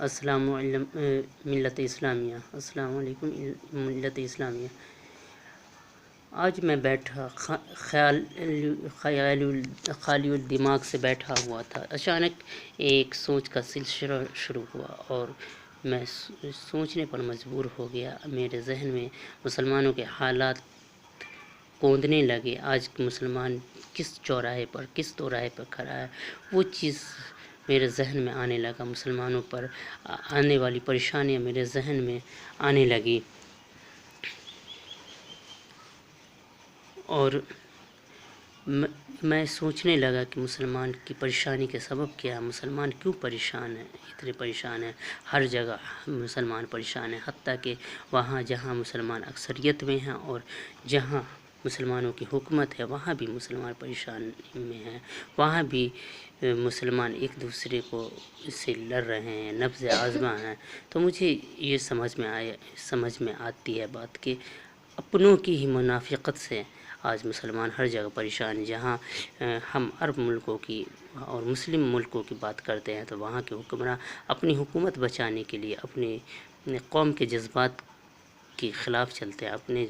السلام علیکم ملت اسلامیہ، السلام علیکم ملت اسلامیہ۔ آج میں بیٹھا خالی الدماغ سے بیٹھا ہوا تھا، اچانک ایک سوچ کا سلسلہ شروع ہوا اور میں سوچنے پر مجبور ہو گیا۔ میرے ذہن میں مسلمانوں کے حالات کوندنے لگے۔ آج مسلمان کس چوراہے پر، کس دوراہے پر کھڑا ہے، وہ چیز میرے ذہن میں آنے لگا۔ مسلمانوں پر آنے والی پریشانیاں میرے ذہن میں آنے لگی اور میں سوچنے لگا کہ مسلمان کی پریشانی کے سبب کیا ہے، مسلمان کیوں پریشان ہے، اتنے پریشان ہیں۔ ہر جگہ مسلمان پریشان ہیں، حتیٰ کہ وہاں جہاں مسلمان اکثریت میں ہیں اور جہاں مسلمانوں کی حکومت ہے وہاں بھی مسلمان پریشان میں ہیں، وہاں بھی مسلمان ایک دوسرے کو سے لڑ رہے ہیں، نبض آزما ہیں۔ تو مجھے یہ سمجھ میں آتی ہے بات کہ اپنوں کی ہی منافقت سے آج مسلمان ہر جگہ پریشان ہیں۔ جہاں ہم عرب ملکوں کی اور مسلم ملکوں کی بات کرتے ہیں تو وہاں کے حکمراں اپنی حکومت بچانے کے لیے اپنے قوم کے جذبات کے خلاف چلتے ہیں، اپنے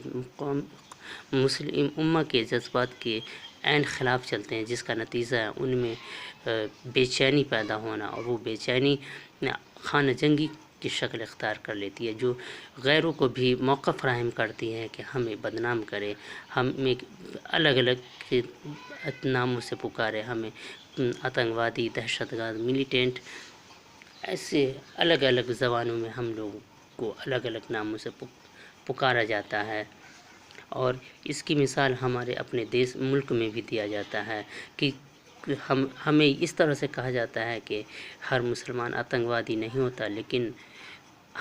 مسلم امہ کے جذبات کے عین خلاف چلتے ہیں، جس کا نتیجہ ہے ان میں بے چینی پیدا ہونا، اور وہ بے چینی خانہ جنگی کی شکل اختیار کر لیتی ہے، جو غیروں کو بھی موقع فراہم کرتی ہے کہ ہمیں بدنام کرے، ہمیں الگ الگ ناموں سے پکارے، ہمیں آتنکوادی، دہشت گرد، ملیٹنٹ، ایسے الگ الگ زبانوں میں ہم لوگوں کو الگ الگ ناموں سے پکارا جاتا ہے۔ اور اس کی مثال ہمارے اپنے ملک میں بھی دیا جاتا ہے کہ ہمیں اس طرح سے کہا جاتا ہے کہ ہر مسلمان آتنکوادی نہیں ہوتا، لیکن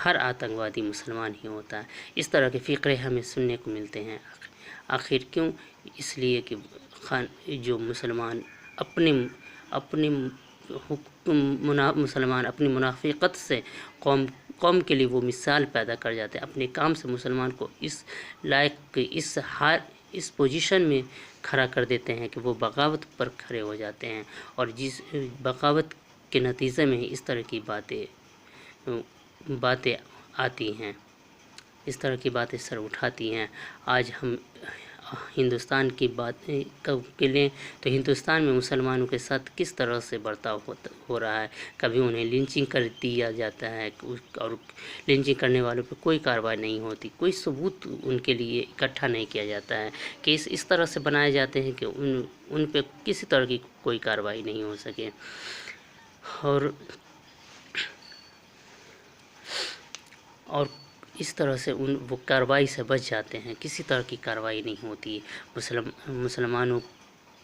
ہر آتنکوادی مسلمان ہی ہوتا ہے۔ اس طرح کے فقرے ہمیں سننے کو ملتے ہیں۔ آخر کیوں؟ اس لیے کہ جو مسلمان مسلمان اپنی منافقت سے قوم کے لیے وہ مثال پیدا کر جاتے ہیں، اپنے کام سے مسلمان کو اس لائق اس پوزیشن میں کھڑا کر دیتے ہیں کہ وہ بغاوت پر کھڑے ہو جاتے ہیں، اور جس بغاوت کے نتیجے میں اس طرح کی باتیں آتی ہیں، اس طرح کی باتیں سر اٹھاتی ہیں۔ آج ہم ہندوستان کی بات کے لیں تو ہندوستان میں مسلمانوں کے ساتھ کس طرح سے برتاؤ ہو رہا ہے۔ کبھی انہیں لنچنگ کر دیا جاتا ہے اور لنچنگ کرنے والوں پہ کوئی کارروائی نہیں ہوتی، کوئی ثبوت ان کے لیے اکٹھا نہیں کیا جاتا ہے، کیس اس طرح سے بنائے جاتے ہیں کہ ان پہ کسی طرح کی کوئی کارروائی نہیں ہو سکے، اور اس طرح سے وہ کارروائی سے بچ جاتے ہیں، کسی طرح کی کارروائی نہیں ہوتی۔ مسلمانوں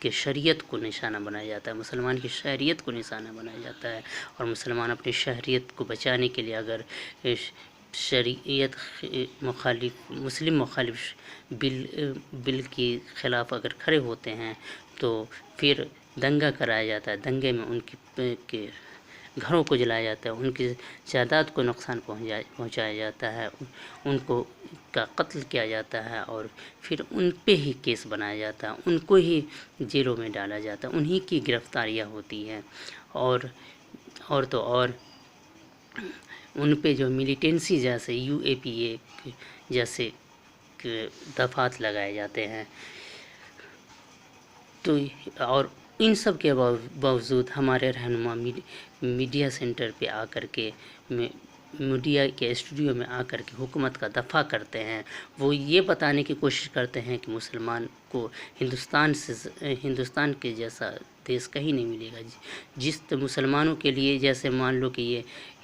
کے شریعت کو نشانہ بنایا جاتا ہے، مسلمان کی شہریت کو نشانہ بنایا جاتا ہے، اور مسلمان اپنی شہریت کو بچانے کے لیے اگر شریعت مخالف، مسلم مخالف بل کے خلاف اگر کھڑے ہوتے ہیں تو پھر دنگا کرایا جاتا ہے، دنگے میں ان کے گھروں کو جلایا جاتا ہے، ان کی جائیداد کو نقصان پہنچایا جاتا ہے، ان کا قتل کیا جاتا ہے، اور پھر ان پہ ہی کیس بنایا جاتا ہے، ان کو ہی جیلوں میں ڈالا جاتا ہے، انہی کی گرفتاریاں ہوتی ہیں، اور ان پہ جو ملیٹنسی جیسے UAPA جیسے دفعات لگائے جاتے ہیں۔ تو اور ان سب کے باوجود ہمارے رہنما میڈیا سینٹر پہ آ کر کے، میڈیا کے اسٹوڈیو میں آ کر کے حکومت کا دفاع کرتے ہیں۔ وہ یہ بتانے کی کوشش کرتے ہیں کہ مسلمان کو ہندوستان کے جیسا دیش کہیں نہیں ملے گا، جس مسلمانوں کے لیے جیسے مان لو کہ یہ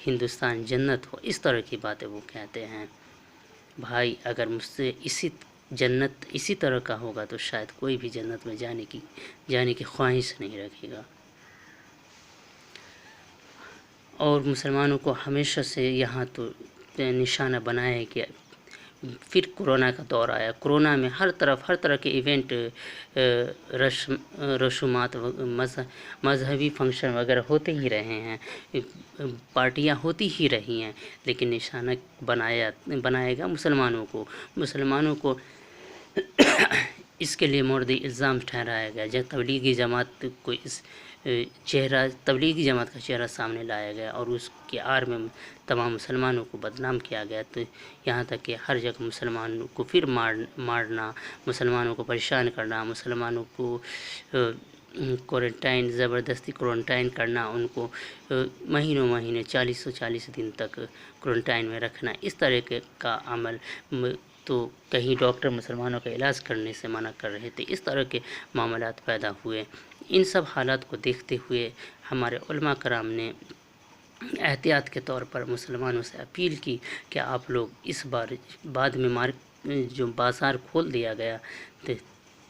ہندوستان جنت ہو، اس طرح کی باتیں وہ کہتے ہیں۔ بھائی، اگر مجھ سے جنت اسی طرح کا ہوگا تو شاید کوئی بھی جنت میں جانے کی خواہش نہیں رکھے گا۔ اور مسلمانوں کو ہمیشہ سے یہاں تو نشانہ بنایا ہے کہ پھر کورونا کا دور آیا، کورونا میں ہر طرح کے ایونٹ، رسومات، مذہبی فنکشن وغیرہ ہوتے ہی رہے ہیں، پارٹیاں ہوتی ہی رہی ہیں، لیکن نشانہ بنائے گا مسلمانوں کو اس کے لیے مورد الزام ٹھہرایا گیا۔ جب تبلیغی جماعت کو چہرہ تبلیغی جماعت کا چہرہ سامنے لایا گیا اور اس کی آڑ میں تمام مسلمانوں کو بدنام کیا گیا، تو یہاں تک کہ ہر جگہ مسلمانوں کو پھر مارنا، مسلمانوں کو پریشان کرنا، مسلمانوں کو کوارنٹائن، زبردستی کوارنٹائن کرنا، ان کو مہینے 40 دن تک کوارنٹائن میں رکھنا، اس طرح کا عمل تو کہیں ڈاکٹر مسلمانوں کا علاج کرنے سے منع کر رہے تھے، اس طرح کے معاملات پیدا ہوئے۔ ان سب حالات کو دیکھتے ہوئے ہمارے علماء کرام نے احتیاط کے طور پر مسلمانوں سے اپیل کی کہ آپ لوگ اس بار بعد میں جو بازار کھول دیا گیا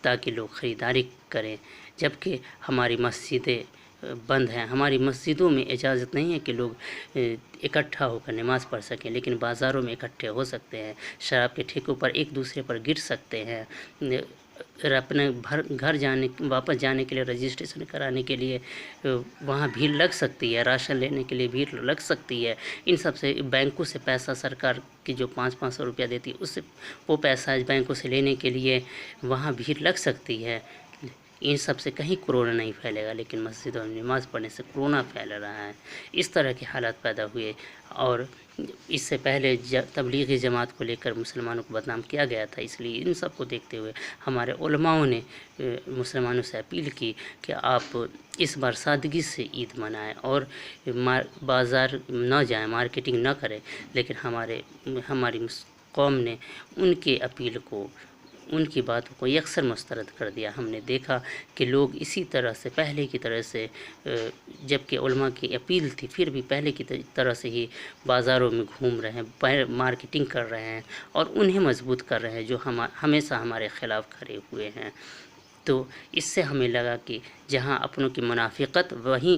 تاکہ لوگ خریداری کریں، جبکہ ہماری مسجدیں بند ہیں، ہماری مسجدوں میں اجازت نہیں ہے کہ لوگ اکٹھا ہو کر نماز پڑھ سکیں، لیکن بازاروں میں اکٹھے ہو سکتے ہیں، شراب کے ٹھیکوں پر ایک دوسرے پر گر سکتے ہیں، اپنے گھر واپس جانے کے لیے رجسٹریشن کرانے کے لیے وہاں بھیڑ لگ سکتی ہے، راشن لینے کے لیے بھیڑ لگ سکتی ہے، ان سب سے بینکوں سے پیسہ سرکار کی جو 500 روپیہ دیتی ہے اس سے وہ پیسہ بینکوں سے لینے کے لیے وہاں بھیڑ لگ سکتی ہے۔ ان سب سے کہیں کرونا نہیں پھیلے گا، لیکن مسجدوں میں نماز پڑھنے سے کرونا پھیل رہا ہے۔ اس طرح کے حالات پیدا ہوئے، اور اس سے پہلے تبلیغی جماعت کو لے کر مسلمانوں کو بدنام کیا گیا تھا، اس لیے ان سب کو دیکھتے ہوئے ہمارے علماؤں نے مسلمانوں سے اپیل کی کہ آپ اس بار سادگی سے عید منائیں اور بازار نہ جائیں، مارکیٹنگ نہ کریں، لیکن ہماری قوم نے ان کی اپیل کو، ان کی باتوں کو یکسر مسترد کر دیا۔ ہم نے دیکھا کہ لوگ اسی طرح سے پہلے کی طرح سے، جبکہ علماء کی اپیل تھی، پھر بھی پہلے کی طرح سے ہی بازاروں میں گھوم رہے ہیں، مارکیٹنگ کر رہے ہیں اور انہیں مضبوط کر رہے ہیں جو ہمیشہ ہمارے خلاف کھڑے ہوئے ہیں۔ تو اس سے ہمیں لگا کہ جہاں اپنوں کی منافقت، وہیں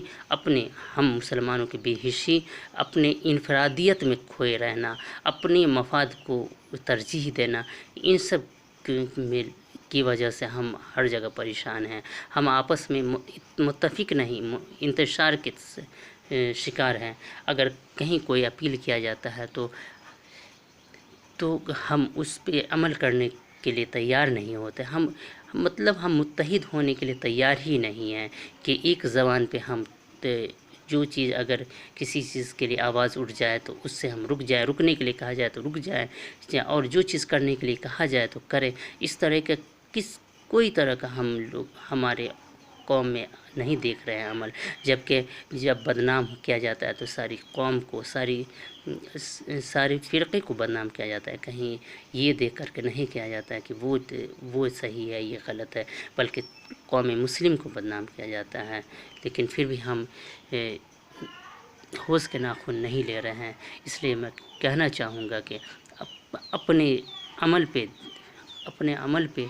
ہم مسلمانوں کی بے حسی، اپنے انفرادیت میں کھوئے رہنا، اپنے مفاد کو ترجیح دینا، ان سب کی وجہ سے ہم ہر جگہ پریشان ہیں۔ ہم آپس میں متفق نہیں، انتشار کے شکار ہیں۔ اگر کہیں کوئی اپیل کیا جاتا ہے تو ہم اس پہ عمل کرنے کے لیے تیار نہیں ہوتے، ہم متحد ہونے کے لیے تیار ہی نہیں ہیں کہ ایک زبان پہ ہم جو چیز، اگر کسی چیز کے لیے آواز اٹھ جائے تو اس سے ہم رک جائیں، رکنے کے لیے کہا جائے تو رک جائیں، اور جو چیز کرنے کے لیے کہا جائے تو کریں۔ اس طرح کا کوئی طرح کا ہم لوگ ہمارے قوم میں نہیں دیکھ رہے ہیں عمل، جبکہ جب بدنام کیا جاتا ہے تو ساری قوم کو، ساری فرقے کو بدنام کیا جاتا ہے، کہیں یہ دیکھ کر کے نہیں کیا جاتا ہے کہ وہ صحیح ہے، یہ غلط ہے، بلکہ قوم مسلم کو بدنام کیا جاتا ہے۔ لیکن پھر بھی ہم ہوش کے ناخن نہیں لے رہے ہیں، اس لیے میں کہنا چاہوں گا کہ اپنے عمل پہ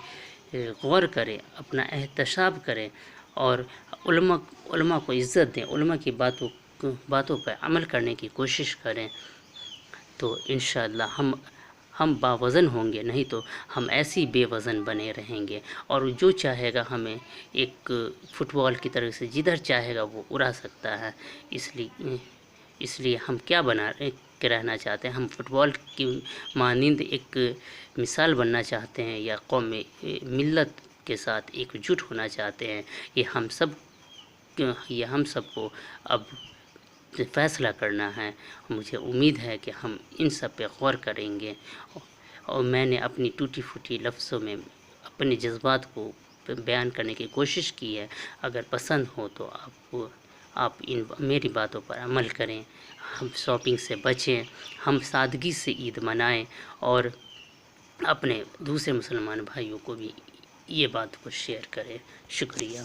غور کریں، اپنا احتساب کریں اور علماء کو عزت دیں، علماء کی باتوں پہ عمل کرنے کی کوشش کریں، تو انشاءاللہ ہم باوزن ہوں گے، نہیں تو ہم ایسی بے وزن بنے رہیں گے، اور جو چاہے گا ہمیں ایک فٹ بال کی طرح سے جدھر چاہے گا وہ اڑا سکتا ہے۔ اس لیے ہم کیا بنا کے رہنا چاہتے ہیں؟ ہم فٹ بال کی مانند ایک مثال بننا چاہتے ہیں، یا قوم ملت کے ساتھ ایک جٹ ہونا چاہتے ہیں؟ یہ ہم سب کو اب فیصلہ کرنا ہے۔ مجھے امید ہے کہ ہم ان سب پہ غور کریں گے، اور میں نے اپنی ٹوٹی پھوٹی لفظوں میں اپنے جذبات کو بیان کرنے کی کوشش کی ہے۔ اگر پسند ہو تو آپ میری باتوں پر عمل کریں، ہم شاپنگ سے بچیں، ہم سادگی سے عید منائیں، اور اپنے دوسرے مسلمان بھائیوں کو بھی یہ بات کو شیئر کریں۔ شکریہ۔